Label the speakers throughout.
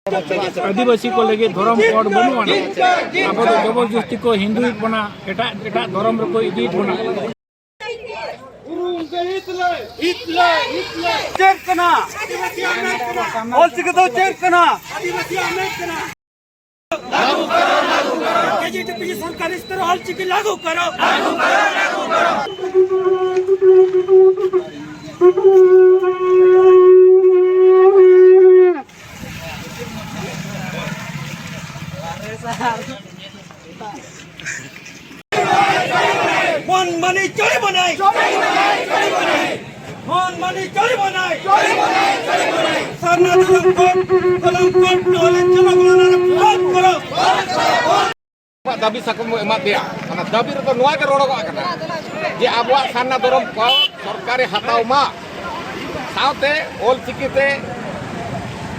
Speaker 1: आदिवासी को लगे धर्म कोड बनवाना अब जबरदस्ती को हिंदू बना एटा धर्म को इदी बना सरकारी स्तर ऑल चिकी लागू करो मन मनी चोरी बनाई मन मनी चोरी बनाई सरना कलम कोट नॉलेज चलो बात करो
Speaker 2: दाबी साकम एमा दिया ana दाबी रे तो नोआ के रोडो kana जे आबवा सान्ना धरम को सरकारी हटाव मा साउते ओल चिकिते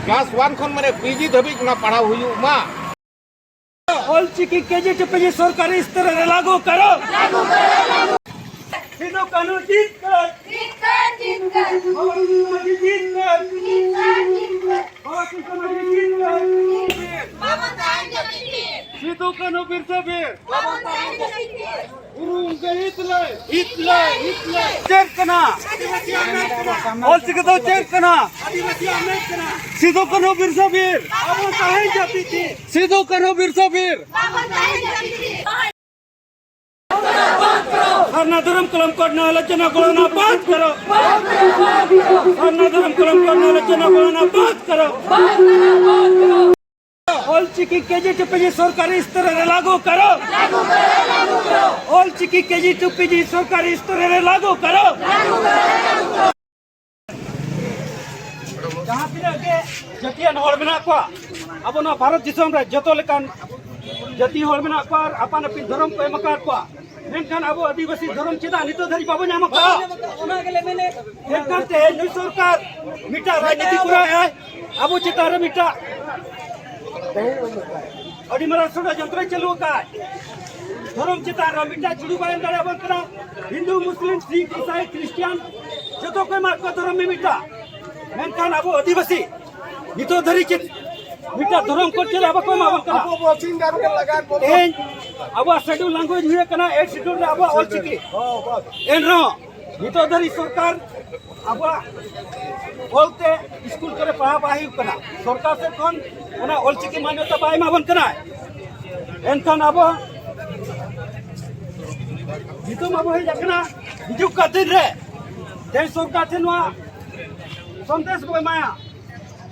Speaker 2: क्लास 1 खन माने पीजी धबी ना पढ़ाव हुयु मा
Speaker 1: Ol Chiki KG to PG सरकारी स्तर रे लागू करो हिंदू कानून जीत कर सिद्धू कानून बिरसा बीर चेतना ऑल चिकी तो चेतना सिद्धू कानून बिरसा बीर सिद्धू कानून बिरसा बीर सरना धर्म कलम कोड ना आलोचना करना बंद करो सरना धर्म कलम कोड ना आलोचना करना बंद करो Ol Chiki KG to PG सरकारी स्तर रे लागू करो Ol Chiki KG to PG सरकारी स्तर रे लागू करो जहां तिना के जतियान हर मेना को अब ना भारत दिसम रे जतो लेकान जति हर मेना को अपन अपन धर्म को एमकार को मेनखान अब आदिवासी धर्म चेदा नितो धरी बाबू नाम का ओना गेले मेने मेनखान ते नुई सरकार मिटा राजनीति कुरा है अब चितार मिटा अडी मरा सोडा जंत्र चलु का धर्म चितार मिटा चुडू बायन दारे बकरा हिंदू मुस्लिम सिख ईसाई क्रिश्चियन जतो कोई मार को धर्म में मिटा मेनखान अब आदिवासी नितो धरी चित मिटा धर्म को चला अब कोई मावन का अब वॉचिंग दारू के लगा अब शेड्यूल लैंग्वेज हुए कना 8 शेड्यूल रे अब ऑल चिकी एनरो नितो धरी सरकार अब बोलते स्कूल करे पढ़ा बाही कना सरकार से कोन ओना ऑल चिकी मान्यता बाय मावन कना एनखान अब नितो माबो हे जकना बिजु का दिन रे जे सरकार से नवा संदेश को माया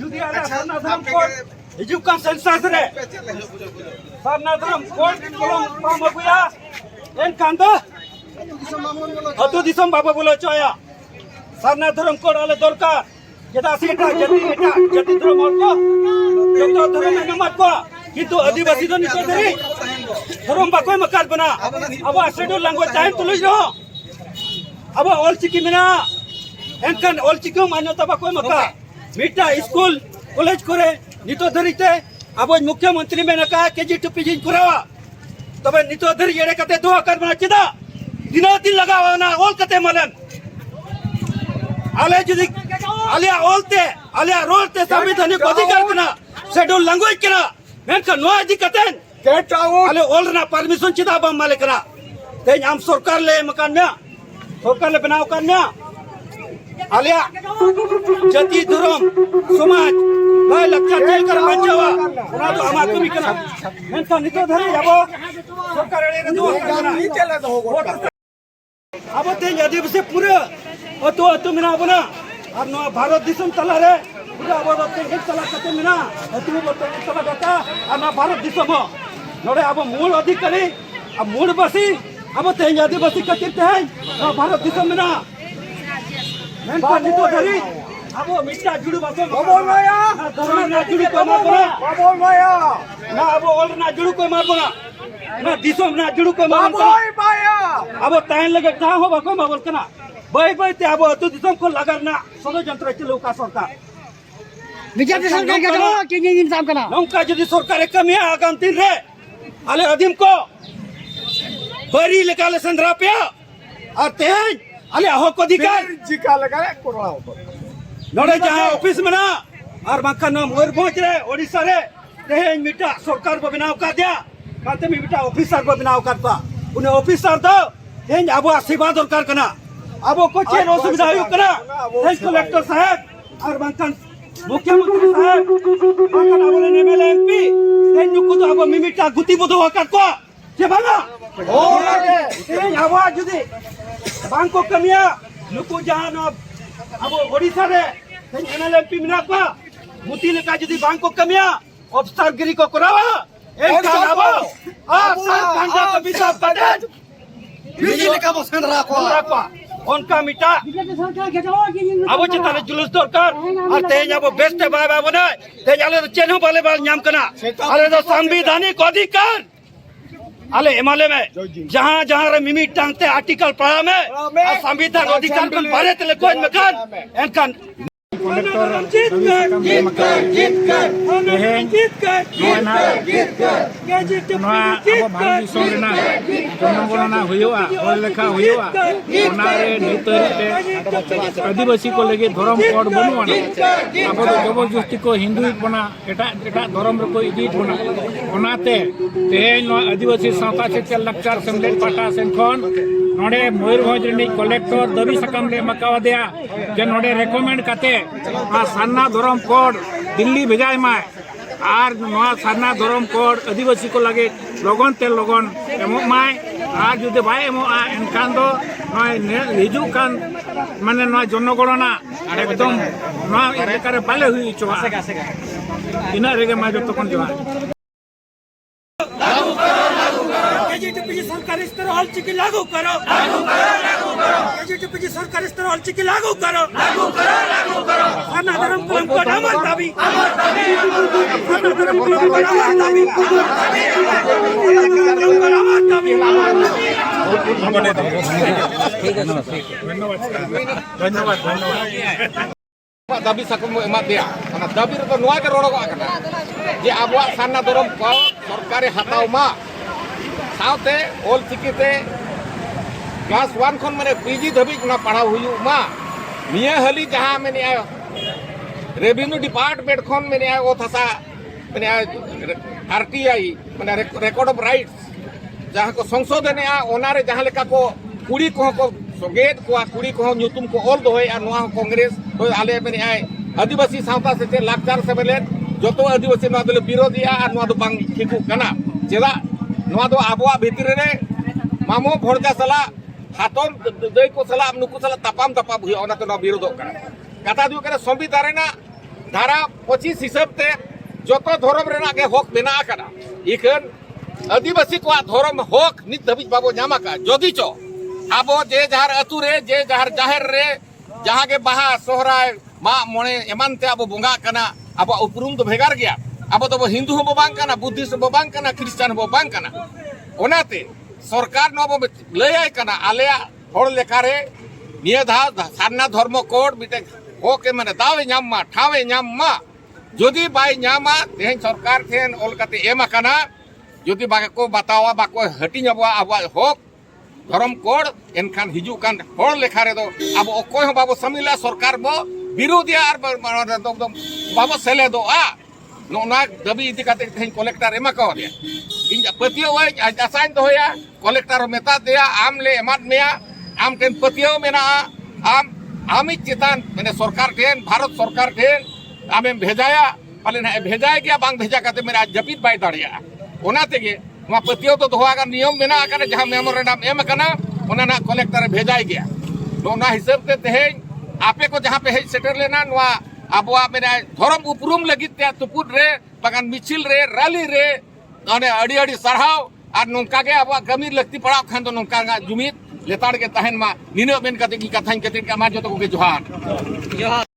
Speaker 1: जुदी आला सरना धर्म कोड हिजुक का सेंसस रे सरना धर्म कोड कलम पाम अगुया एनखान दो अतु दिसम बाबा बोलो चया सरना धर्म कोड आले दरकार जेदा सेटा जति धर्म को जतो धर्म में नमत को किंतु आदिवासी दो नितो धरी धर्म बाकोय मकाल बना अब शेड्यूल लैंग्वेज टाइम तुलुज रो अब ऑल चिकी मिना एनखान ऑल चिकी मान्यता बाकोय मका मिटा स्कूल कॉलेज करे नितो धरीते अब मुख्यमंत्री में नका केजी टू पीजी करावा तबे नितो धरी एड़े कते दो कर बना चिदा दिनो दिन लगावा ना ऑल कते मलन आले जुदी आलिया ऑलते आलिया रोलते संविधानिक अधिकार कना शेड्यूल लैंग्वेज कना मेनका नो अधिकतेन गेट आउट आले ऑल ना परमिशन चिदा बम माले कना तेज हम सरकार ले मकान में सरकार ले बनाव कान में आलिया जति धर्म समाज भाई लक्ष्य चल कर बचावा ओना तो हमा कमी कना मेनका नितो धरी जाबो सरकार रे दो करना अब ते आदिवासी पूरे अतो मिना बना और नो भारत दिसम तला रे पूरा अब ते एक तला कते मिना अतु बते एक तला गता और ना भारत दिसम नोडे अब मूल अधिकारी अब मूल बसी अब ते आदिवासी कते है भारत दिसम मिना मेनका नितो धरी अब मिटा जुडू बासो बोल माया धर्म ना जुडू को मार बना बोल माया ना अब ओल ना जुडू को मार बना ना दिसम ना जुडू को मार बना माया अब ताइन लगे ता हो बाको मावल कना बाय बाय ते अब अतु दिसम को लगारना षडयंत्र चलो का सरकार
Speaker 3: बीजेपी सरकार के तो कि दिन काम करना
Speaker 1: नौका जदि सरकार कमी आगाम दिन रे आले अधीम को बरी लेकाले संद्रापिया और तेज आले हो को अधिकार
Speaker 2: जिका लगा कोरोना ऊपर
Speaker 1: नोड़े जहां ऑफिस में ना और बाखा मयूरभंज रे ओडिशा रे तेहेन मिटा सरकार बो बनाव का दिया काते मिटा ऑफिसर बो बनाव करता उन्हें ऑफिसर दो तेहेन अब सेवा दरकार कना अब को चेन असुविधा हुई कना तेहेन कलेक्टर साहब और बाखा मुख्यमंत्री साहब बाखा बोले एमएलए एमपी तेहेन नुकु तो अब मिमिटा गुती बदो हकार को जे बांगा ओ तेहेन अब जुदी बांको कमिया नुकु जहां अब ओडिशा रे एमएलए एमपी मिना को गुती लेका जुदी बांको कमिया अफसर गिरी को करावा एक अब सर कांडा को बिसा पटे बिजली लेका बसन राखो उनका मिटा अब चिताने जुलूस दरकार और तेज अब बेस्ट बाय बाय बने तेज आले चेनो वाले बाल नाम कना आले तो संवैधानिक अधिकार आले एमएलए में जहां जहां रे मिमी टांगते आर्टिकल पढ़ा में और संविधान अधिकार को बारे तले कोई मकान एनकान जीत कर
Speaker 4: जनगणना लेखा आदिवासी को लगे धर्म कोड बनवाना अब जबरदस्ती को हिंदू बना एटा धर्म को इदी बना बनाते तेन आदिवासी सावता सेचल लक्चर सेमलेट पाटा सेनखन नोडे मयूरभंज रे कलेक्टर दबी सकाम ले मकावा दिया जे नोडे रेकमेंड काते सान्ना धर्म कोड दिल्ली भेजाय माय और सान्ना धर्म कोड आदिवासी को लगे लगन ते लगन एमो माय और जुदे बाय एमो एनकान दो हिजू कान माने जनगणना एकदम एलाकारे बाले हुई चोआ इना रेगे मा जतो कोन जोआ
Speaker 1: केजीटीपी सरकार स्तर हल चिकी लागू करो केजीटीपी सरकार स्तर हल चिकी लागू करो खाना धर्म को अमर दाबी खाना धर्म को अमर दाबी
Speaker 4: धन्यवाद
Speaker 2: दाबी सकम एमा दिया दाबी रे नोआ के रोड़ो जे आबवा सान्ना धर्म को सरकार हताव मा साउते ओल चिकीते क्लास 1 खन माने पीजी धबी ना पढ़ाव हुयु मा निया हली जहां में आयो रेवेन्यू डिपार्टमेंट खन में आयो ओ थसा में आरटीआई माने रिकॉर्ड ऑफ राइट्स जहां को संशोधन आ ओनारे जहां लेका को कुड़ी को सोगेट को कुड़ी को नुतुम को ओल दोय आ नोआ कांग्रेस तो आले में आय आदिवासी सावता से लाचार से बेले जतो आदिवासी नोआ दले विरोधिया आ नोआ दो बांग ठिकु कना चेदा नोआ दो आबवा भितर रे मामो भोरजा सला हातम दई को सला नुकु सला तपाम तपाब हुई ओना तो न विरोध करा कथा दियो करे संविधान रे ना धारा 25 हिसाब ते जतो धर्म रे ना के हक बेना करा इखन आदिवासी को धर्म हक नित धबी बाबो नामा का जदी चो आबो जे जहार अतु रे जे जहार जाहिर रे जहां के बाहा सोहराय मा मोने एमानते आबो बोंगा कना आबो उपरुम तो भेगार गया आबो तो हिंदू हो बांग कना बुद्धिस्ट हो बांग कना क्रिश्चियन हो बांग कना ओनाते सरकार नबो लय कना आलेया होड़ लेखारे निया धा सान्ना धर्म कोड बिटे होके माने दावे नाम मा ठावे नाम मा जदी बाय नामा तेन सरकार थेन ओल कते एमा कना जदी बाको बतावा बाको हटी नबवा आबा होक धर्म कोड एनखान हिजू कान होड़ लेखारे दो अब ओकोय हो बाबो समिला सरकार बो विरोधिया आर बाबो सेले दो नोना दबी इदी काते तेन कलेक्टर एमा को दे इन पतियो वाय असाइन तो होया कलेक्टर मेता दिया आम ले एमात मेया आम तेन पतियो मेना आम चितान माने सरकार ठेन भारत सरकार ठेन आमें भेजाया पाले ना भेजाय गया बांग भेजा काते मेरा जपीत बाय दाड़िया ओना तेगे मा पतियो तो दोहागा नियम मेना आकाने जहां मेमोरेंडम एम कना ओना ना कलेक्टर भेजाय गया नोना हिसाब ते तेहेन आपे को जहां पे सेटर लेना नोआ आबवा मेना धर्म उपरुम लगित ते तुपुड रे बागान मिचिल रे रैली रे अने अड़ी अड़ी सरहाव आर नोंका के आबवा कमी लगती पड़ाव खान तो नोंका जुमित लेताड़ के तहन मा निनो मेन कते की कथाइन कते का मा जतो के जोहार